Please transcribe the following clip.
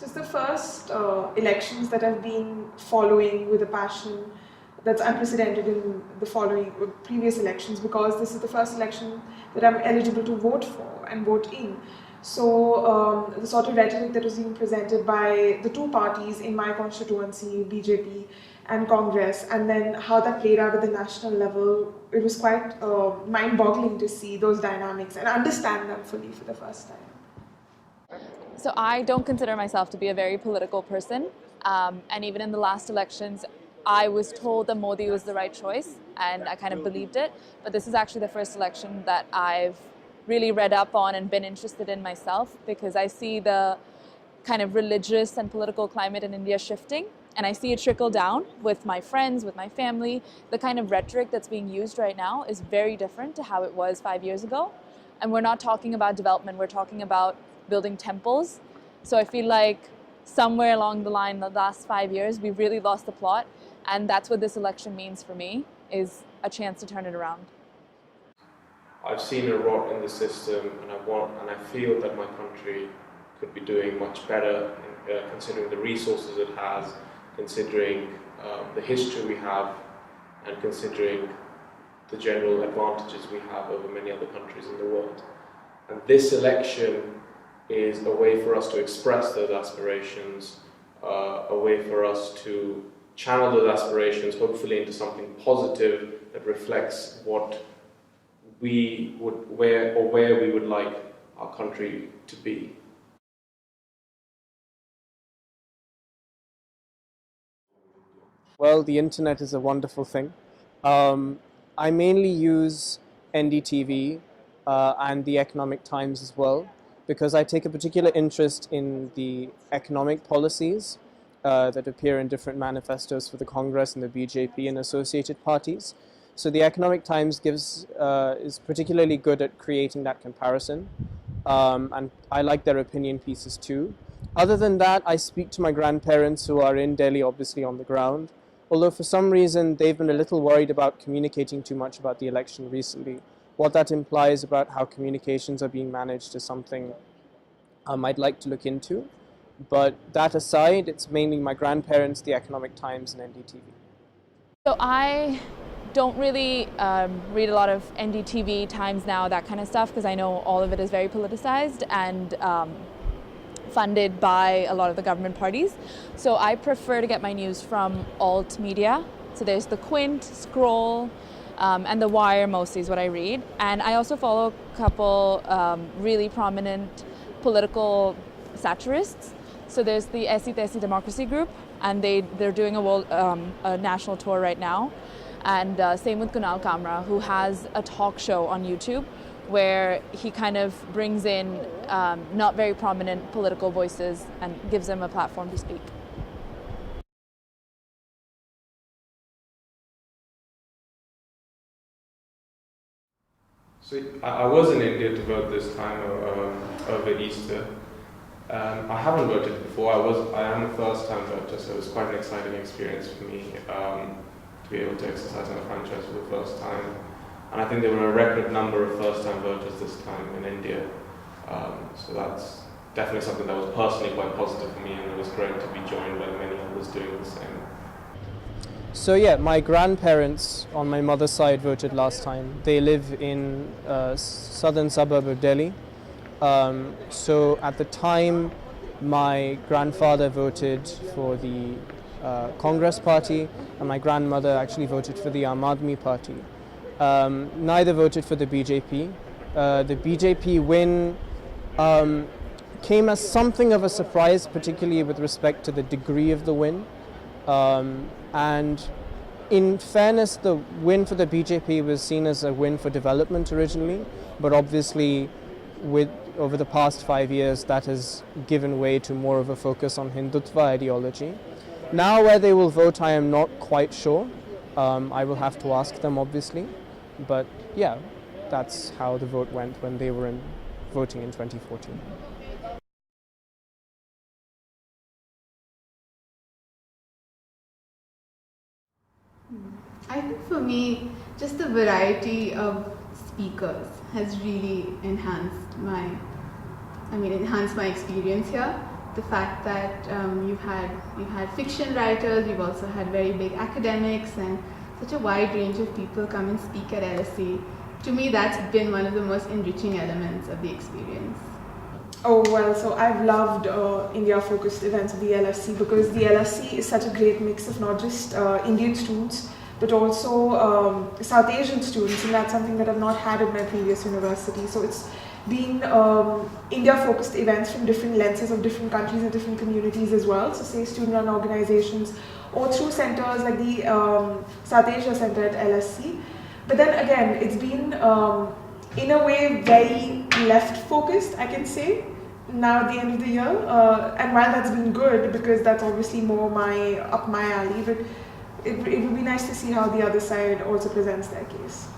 So it's the first elections that I've been following with a passion that's unprecedented in the following previous elections, because this is the first election that I'm eligible to vote for and vote in. So the sort of rhetoric that was being presented by the two parties in my constituency, BJP and Congress, and then how that played out at the national level, it was quite mind-boggling to see those dynamics and understand them fully for the first time. So I don't consider myself to be a very political person, and even in the last elections, I was told that Modi was the right choice, and I kind of believed it. But this is actually the first election that I've really read up on and been interested in myself, because I see the kind of religious and political climate in India shifting, and I see it trickle down with my friends, with my family. The kind of rhetoric that's being used right now is very different to how it was 5 years ago. And we're not talking about development, we're talking about building temples. So I feel like somewhere along the line, the last 5 years, we've really lost the plot. And that's what this election means for me, is a chance to turn it around. I've seen a rot in the system, and I feel that my country could be doing much better, considering the resources it has, considering the history we have, and considering the general advantages we have over many other countries in the world. And this election is a way for us to express those aspirations, a way for us to channel those aspirations, hopefully into something positive that reflects what we would, where we would like our country to be. Well, the internet is a wonderful thing. I mainly use NDTV and the Economic Times as well, because I take a particular interest in the economic policies that appear in different manifestos for the Congress and the BJP and associated parties. So the Economic Times is particularly good at creating that comparison, and I like their opinion pieces too. Other than that, I speak to my grandparents who are in Delhi, obviously on the ground, although for some reason they've been a little worried about communicating too much about the election recently. What that implies about how communications are being managed is something I'd like to look into. But that aside, it's mainly my grandparents, the Economic Times, and NDTV. So I don't really read a lot of NDTV, Times Now, that kind of stuff, because I know all of it is very politicized and funded by a lot of the government parties. So I prefer to get my news from alt media. So there's the Quint, Scroll, and The Wire mostly is what I read. And I also follow a couple really prominent political satirists. So there's the LSE Democracy Group, and they're doing a national tour right now. And same with Kunal Kamra, who has a talk show on YouTube where he kind of brings in not very prominent political voices and gives them a platform to speak. So I was in India to vote this time over Easter. I haven't voted before. I am a first-time voter, so it was quite an exciting experience for me to be able to exercise my franchise for the first time. And I think there were a record number of first-time voters this time in India. So that's definitely something that was personally quite positive for me, and it was great to be joined by many others doing the same. So yeah, my grandparents on my mother's side voted last time. They live in a southern suburb of Delhi. So at the time, my grandfather voted for the Congress party, and my grandmother actually voted for the Aam Aadmi party. Neither voted for the BJP. The BJP win came as something of a surprise, particularly with respect to the degree of the win. And in fairness, the win for the BJP was seen as a win for development originally, but obviously over the past 5 years, that has given way to more of a focus on Hindutva ideology. Now where they will vote, I am not quite sure. I will have to ask them, obviously. But yeah, that's how the vote went when they were voting in 2014. I think for me, just the variety of speakers has really enhanced my experience here. the fact that you've had fiction writers, you've also had very big academics, and such a wide range of people come and speak at LSE. To me, that's been one of the most enriching elements of the experience. Oh well, so I've loved India-focused events of the LSE because the LSE is such a great mix of not just Indian students but also South Asian students, and that's something that I've not had at my previous university. So it's been India-focused events from different lenses of different countries and different communities as well. So say student-run organizations or through centers like the South Asia Center at LSE. But then again, it's been in a way very left-focused, I can say, now at the end of the year. And while that's been good, because that's obviously more up my alley, but it would be nice to see how the other side also presents their case.